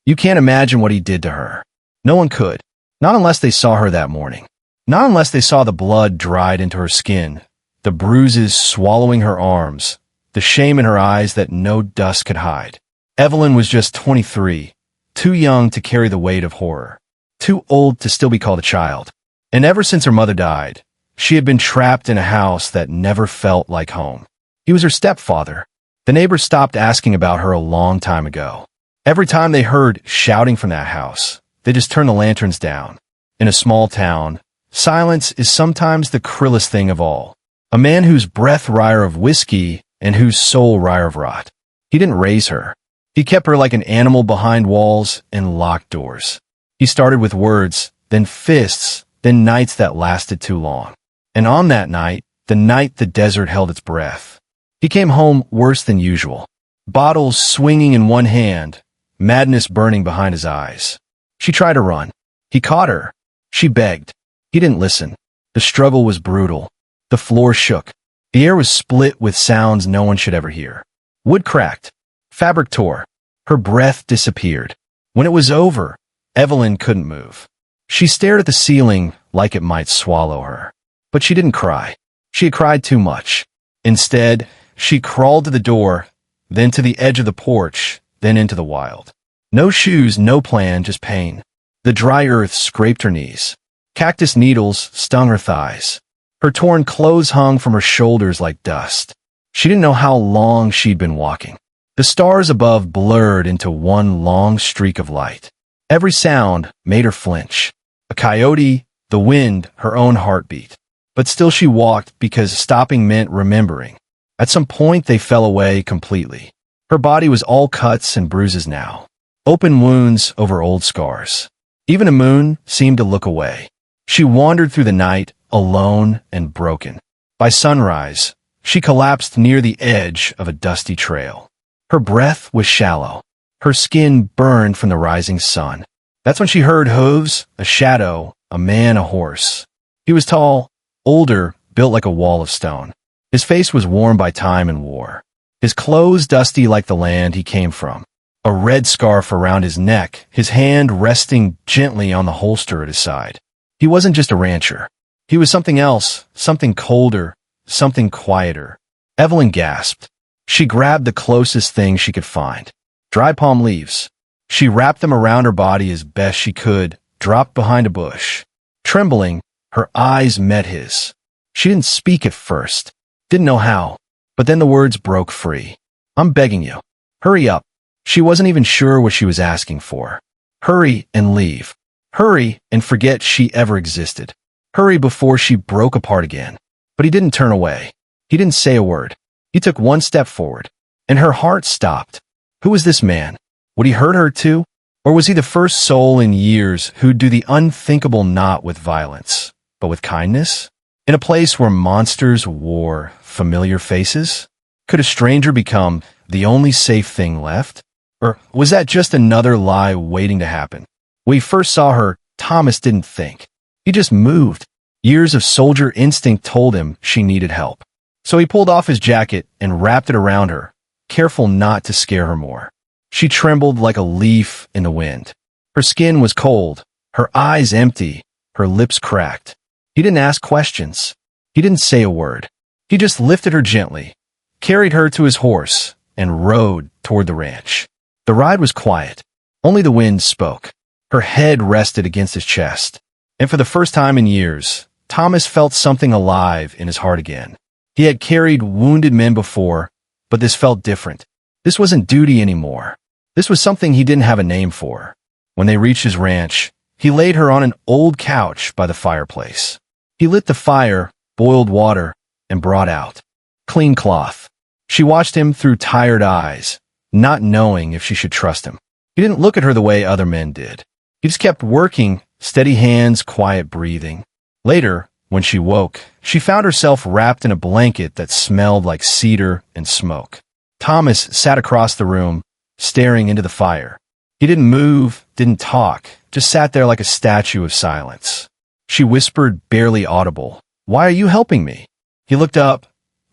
You can't imagine what he did to her. No one could. Not unless they saw her that morning. Not unless they saw the blood dried into her skin, the bruises swallowing her arms, the shame in her eyes that no dust could hide. Evelyn was just 23, too young to carry the weight of horror, too old to still be called a child. And ever since her mother died, she had been trapped in a house that never felt like home. He was her stepfather. The neighbors stopped asking about her a long time ago. Every time they heard shouting from that house, they just turned the lanterns down. In a small town, silence is sometimes the cruelest thing of all. A man whose breath reeked of whiskey and whose soul reeked of rot. He didn't raise her. He kept her like an animal behind walls and locked doors. He started with words, then fists, then nights that lasted too long. And on that night, the night the desert held its breath, he came home worse than usual. Bottles swinging in one hand, madness burning behind his eyes. She tried to run. He caught her. She begged. He didn't listen. The struggle was brutal. The floor shook. The air was split with sounds no one should ever hear. Wood cracked. Fabric tore. Her breath disappeared. When it was over, Evelyn couldn't move. She stared at the ceiling like it might swallow her. But she didn't cry. She had cried too much. Instead, she crawled to the door, then to the edge of the porch, then into the wild. No shoes, no plan, just pain. The dry earth scraped her knees. Cactus needles stung her thighs. Her torn clothes hung from her shoulders like dust. She didn't know how long she'd been walking. The stars above blurred into one long streak of light. Every sound made her flinch. A coyote, the wind, her own heartbeat. But still she walked because stopping meant remembering. At some point they fell away completely. Her body was all cuts and bruises now. Open wounds over old scars. Even a moon seemed to look away. She wandered through the night, alone and broken. By sunrise, she collapsed near the edge of a dusty trail. Her breath was shallow. Her skin burned from the rising sun. That's when she heard hooves, a shadow, a man, a horse. He was tall, older, built like a wall of stone. His face was worn by time and war. His clothes dusty like the land he came from. A red scarf around his neck, his hand resting gently on the holster at his side. He wasn't just a rancher. He was something else, something colder, something quieter. Evelyn gasped. She grabbed the closest thing she could find. Dry palm leaves. She wrapped them around her body as best she could, dropped behind a bush. Trembling, her eyes met his. She didn't speak at first. Didn't know how. But then the words broke free. I'm begging you. Hurry up. She wasn't even sure what she was asking for. Hurry and leave. Hurry and forget she ever existed. Hurry before she broke apart again. But he didn't turn away. He didn't say a word. He took one step forward. And her heart stopped. Who was this man? Would he hurt her too? Or was he the first soul in years who'd do the unthinkable not with violence, but with kindness? In a place where monsters wore familiar faces? Could a stranger become the only safe thing left? Or was that just another lie waiting to happen? When he first saw her, Thomas didn't think. He just moved. Years of soldier instinct told him she needed help. So he pulled off his jacket and wrapped it around her, careful not to scare her more. She trembled like a leaf in the wind. Her skin was cold, her eyes empty, her lips cracked. He didn't ask questions. He didn't say a word. He just lifted her gently, carried her to his horse, and rode toward the ranch. The ride was quiet. Only the wind spoke. Her head rested against his chest. And for the first time in years, Thomas felt something alive in his heart again. He had carried wounded men before, but this felt different. This wasn't duty anymore. This was something he didn't have a name for. When they reached his ranch, he laid her on an old couch by the fireplace. He lit the fire, boiled water, and brought out clean cloth. She watched him through tired eyes, not knowing if she should trust him. He didn't look at her the way other men did. He just kept working, steady hands, quiet breathing. Later, when she woke, she found herself wrapped in a blanket that smelled like cedar and smoke. Thomas sat across the room, staring into the fire. He didn't move, didn't talk, just sat there like a statue of silence. She whispered, barely audible, "Why are you helping me?" He looked up,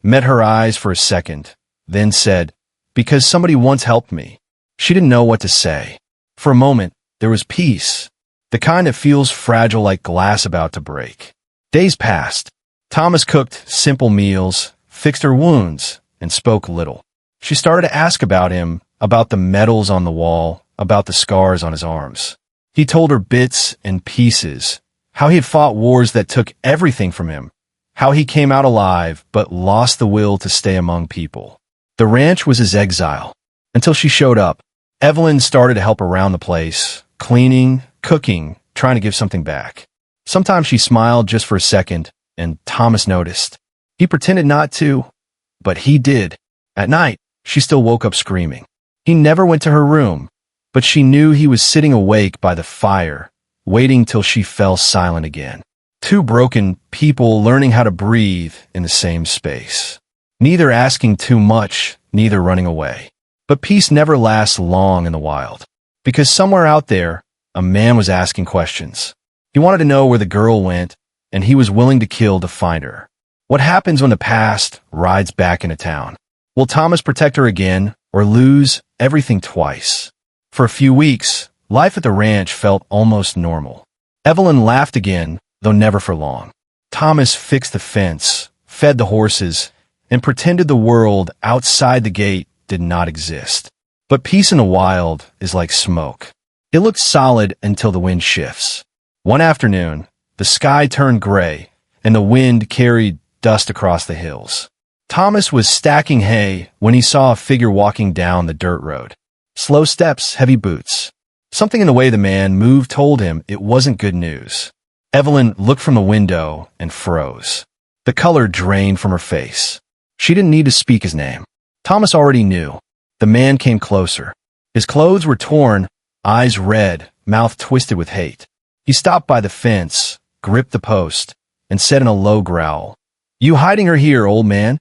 met her eyes for a second, then said, "Because somebody once helped me." She didn't know what to say. For a moment, there was peace, the kind that feels fragile like glass about to break. Days passed. Thomas cooked simple meals, fixed her wounds, and spoke little. She started to ask about him, about the medals on the wall, about the scars on his arms. He told her bits and pieces, how he had fought wars that took everything from him, how he came out alive but lost the will to stay among people. The ranch was his exile. Until she showed up, Evelyn started to help around the place, cleaning, cooking, trying to give something back. Sometimes she smiled just for a second, and Thomas noticed. He pretended not to, but he did. At night, she still woke up screaming. He never went to her room, but she knew he was sitting awake by the fire, waiting till she fell silent again. Two broken people learning how to breathe in the same space. Neither asking too much, neither running away. But peace never lasts long in the wild. Because somewhere out there, a man was asking questions. He wanted to know where the girl went, and he was willing to kill to find her. What happens when the past rides back into town? Will Thomas protect her again, or lose everything twice? For a few weeks, life at the ranch felt almost normal. Evelyn laughed again, though never for long. Thomas fixed the fence, fed the horses, and pretended the world outside the gate did not exist. But peace in the wild is like smoke. It looks solid until the wind shifts. One afternoon, the sky turned gray, and the wind carried dust across the hills. Thomas was stacking hay when he saw a figure walking down the dirt road. Slow steps, heavy boots. Something in the way the man moved told him it wasn't good news. Evelyn looked from the window and froze. The color drained from her face. She didn't need to speak his name. Thomas already knew. The man came closer. His clothes were torn, eyes red, mouth twisted with hate. He stopped by the fence, gripped the post, and said in a low growl, "You hiding her here, old man?"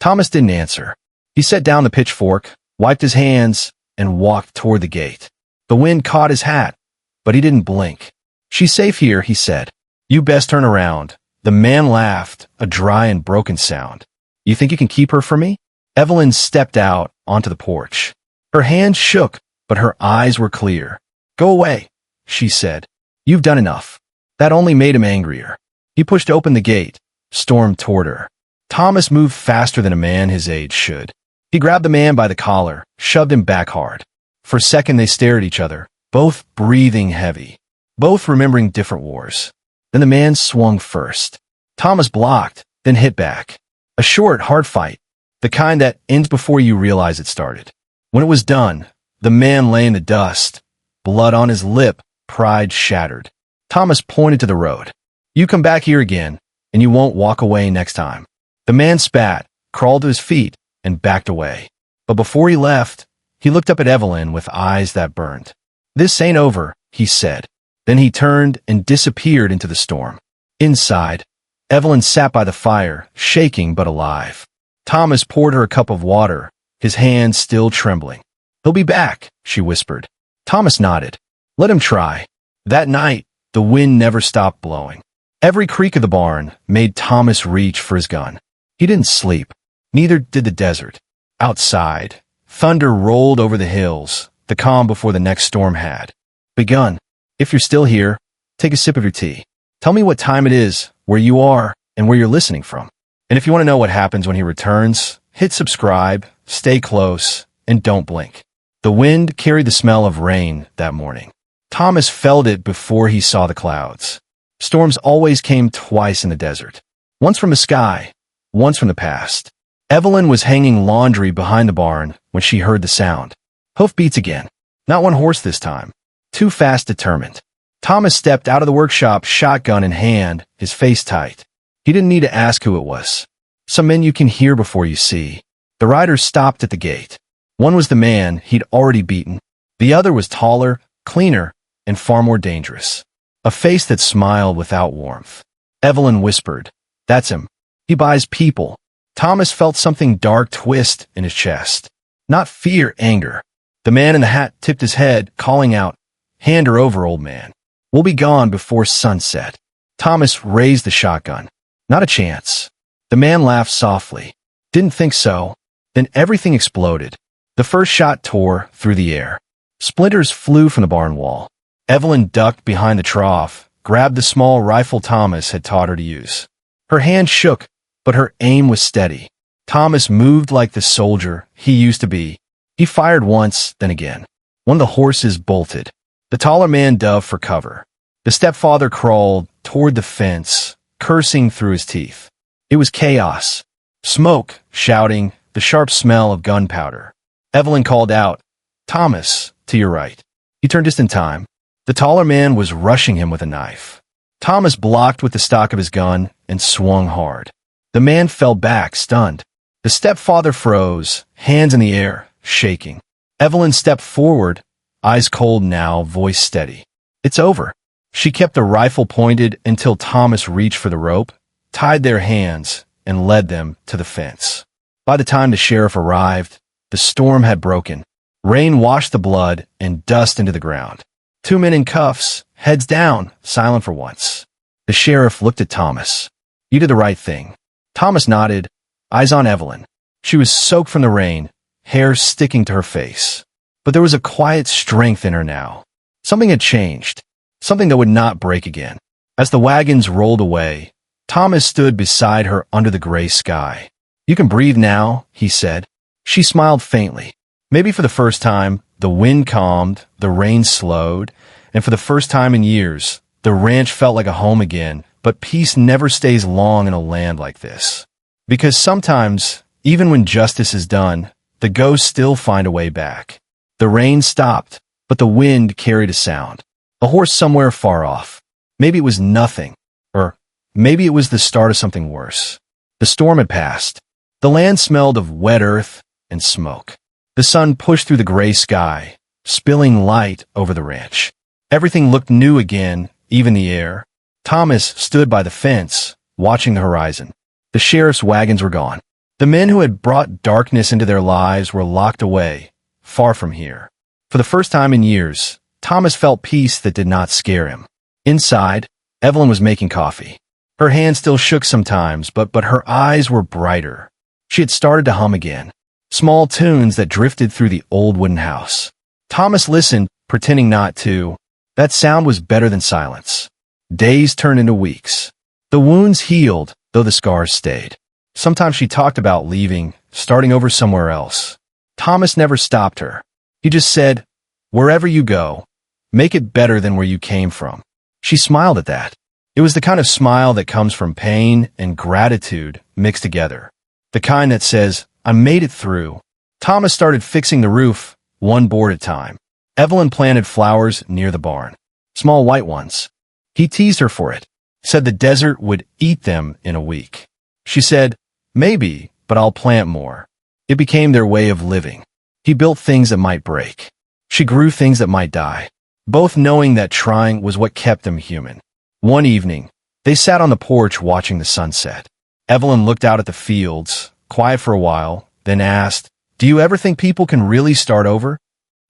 Thomas didn't answer. He set down the pitchfork, wiped his hands, and walked toward the gate. The wind caught his hat, but he didn't blink. "She's safe here," he said. "You best turn around." The man laughed, a dry and broken sound. "You think you can keep her from me?" Evelyn stepped out onto the porch. Her hands shook, but her eyes were clear. "Go away," she said. "You've done enough." That only made him angrier. He pushed open the gate, stormed toward her. Thomas moved faster than a man his age should. He grabbed the man by the collar, shoved him back hard. For a second they stared at each other, both breathing heavy, both remembering different wars. Then the man swung first. Thomas blocked, then hit back. A short, hard fight, the kind that ends before you realize it started. When it was done, the man lay in the dust, blood on his lip, pride shattered. Thomas pointed to the road. "You come back here again, and you won't walk away next time." The man spat, crawled to his feet, and backed away. But before he left, he looked up at Evelyn with eyes that burned. "This ain't over," he said. Then he turned and disappeared into the storm. Inside, Evelyn sat by the fire, shaking but alive. Thomas poured her a cup of water, his hands still trembling. "He'll be back," she whispered. Thomas nodded. "Let him try." That night, the wind never stopped blowing. Every creak of the barn made Thomas reach for his gun. He didn't sleep. Neither did the desert. Outside, thunder rolled over the hills, the calm before the next storm had begun. If you're still here, take a sip of your tea. Tell me what time it is, where you are, and where you're listening from. And if you want to know what happens when he returns, hit subscribe, stay close, and don't blink. The wind carried the smell of rain that morning. Thomas felt it before he saw the clouds. Storms always came twice in the desert. Once from the sky, once from the past. Evelyn was hanging laundry behind the barn when she heard the sound. Hoofbeats again. Not one horse this time. Too fast, determined. Thomas stepped out of the workshop, shotgun in hand, his face tight. He didn't need to ask who it was. Some men you can hear before you see. The riders stopped at the gate. One was the man he'd already beaten. The other was taller, cleaner, and far more dangerous. A face that smiled without warmth. Evelyn whispered, "That's him. He buys people." Thomas felt something dark twist in his chest. Not fear, anger. The man in the hat tipped his head, calling out, "Hand her over, old man. We'll be gone before sunset." Thomas raised the shotgun. Not a chance. The man laughed softly. Didn't think so. Then everything exploded. The first shot tore through the air. Splinters flew from the barn wall. Evelyn ducked behind the trough, grabbed the small rifle Thomas had taught her to use. Her hand shook, but her aim was steady. Thomas moved like the soldier he used to be. He fired once, then again. One of the horses bolted. The taller man dove for cover. The stepfather crawled toward the fence, cursing through his teeth. It was chaos. Smoke, shouting, the sharp smell of gunpowder. Evelyn called out, "Thomas, to your right." He turned just in time. The taller man was rushing him with a knife. Thomas blocked with the stock of his gun and swung hard. The man fell back, stunned. The stepfather froze, hands in the air, shaking. Evelyn stepped forward, eyes cold now, voice steady. "It's over." She kept the rifle pointed until Thomas reached for the rope, tied their hands, and led them to the fence. By the time the sheriff arrived, the storm had broken. Rain washed the blood and dust into the ground. Two men in cuffs, heads down, silent for once. The sheriff looked at Thomas. "You did the right thing." Thomas nodded, eyes on Evelyn. She was soaked from the rain, hair sticking to her face. But there was a quiet strength in her now. Something had changed, something that would not break again. As the wagons rolled away, Thomas stood beside her under the gray sky. "You can breathe now," he said. She smiled faintly. Maybe for the first time, the wind calmed, the rain slowed, and for the first time in years, the ranch felt like a home again, but peace never stays long in a land like this. Because sometimes, even when justice is done, the ghosts still find a way back. The rain stopped, but the wind carried a sound. A horse somewhere far off. Maybe it was nothing, or maybe it was the start of something worse. The storm had passed. The land smelled of wet earth and smoke. The sun pushed through the gray sky, spilling light over the ranch. Everything looked new again, even the air. Thomas stood by the fence, watching the horizon. The sheriff's wagons were gone. The men who had brought darkness into their lives were locked away, far from here. For the first time in years, Thomas felt peace that did not scare him. Inside, Evelyn was making coffee. Her hand still shook sometimes, but her eyes were brighter. She had started to hum again. Small tunes that drifted through the old wooden house. Thomas listened, pretending not to. That sound was better than silence. Days turned into weeks. The wounds healed, though the scars stayed. Sometimes she talked about leaving, starting over somewhere else. Thomas never stopped her. He just said, "Wherever you go, make it better than where you came from." She smiled at that. It was the kind of smile that comes from pain and gratitude mixed together. The kind that says, "I made it through." Thomas started fixing the roof, one board at a time. Evelyn planted flowers near the barn. Small white ones. He teased her for it. Said the desert would eat them in a week. She said, "Maybe, but I'll plant more." It became their way of living. He built things that might break. She grew things that might die, both knowing that trying was what kept them human. One evening, they sat on the porch watching the sunset. Evelyn looked out at the fields, quiet for a while, then asked, "Do you ever think people can really start over?"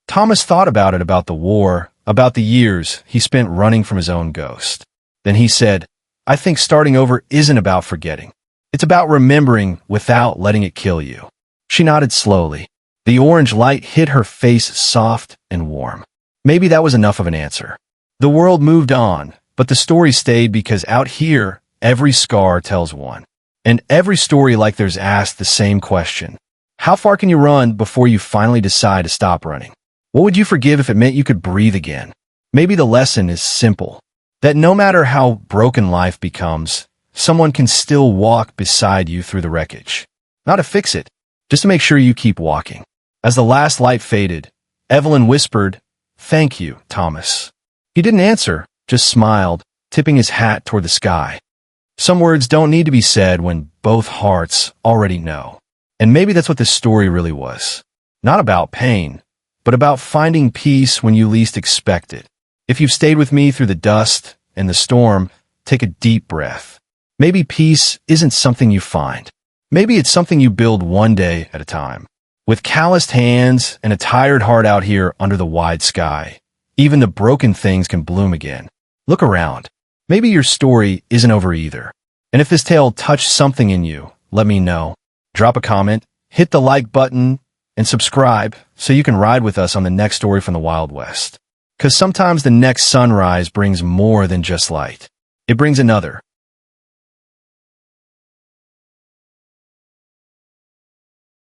Thomas thought about it, about the war, about the years he spent running from his own ghost. Then he said, "I think starting over isn't about forgetting. It's about remembering without letting it kill you." She nodded slowly. The orange light hit her face soft and warm. Maybe that was enough of an answer. The world moved on, but the story stayed because out here, every scar tells one. And every story like theirs asked the same question. How far can you run before you finally decide to stop running? What would you forgive if it meant you could breathe again? Maybe the lesson is simple. That no matter how broken life becomes, someone can still walk beside you through the wreckage. Not to fix it, just to make sure you keep walking. As the last light faded, Evelyn whispered, "Thank you, Thomas." He didn't answer, just smiled, tipping his hat toward the sky. Some words don't need to be said when both hearts already know. And maybe that's what this story really was. Not about pain, but about finding peace when you least expect it. If you've stayed with me through the dust and the storm, take a deep breath. Maybe peace isn't something you find. Maybe it's something you build one day at a time. With calloused hands and a tired heart out here under the wide sky, even the broken things can bloom again. Look around. Maybe your story isn't over either. And if this tale touched something in you, let me know. Drop a comment, hit the like button, and subscribe so you can ride with us on the next story from the Wild West. Because sometimes the next sunrise brings more than just light. It brings another,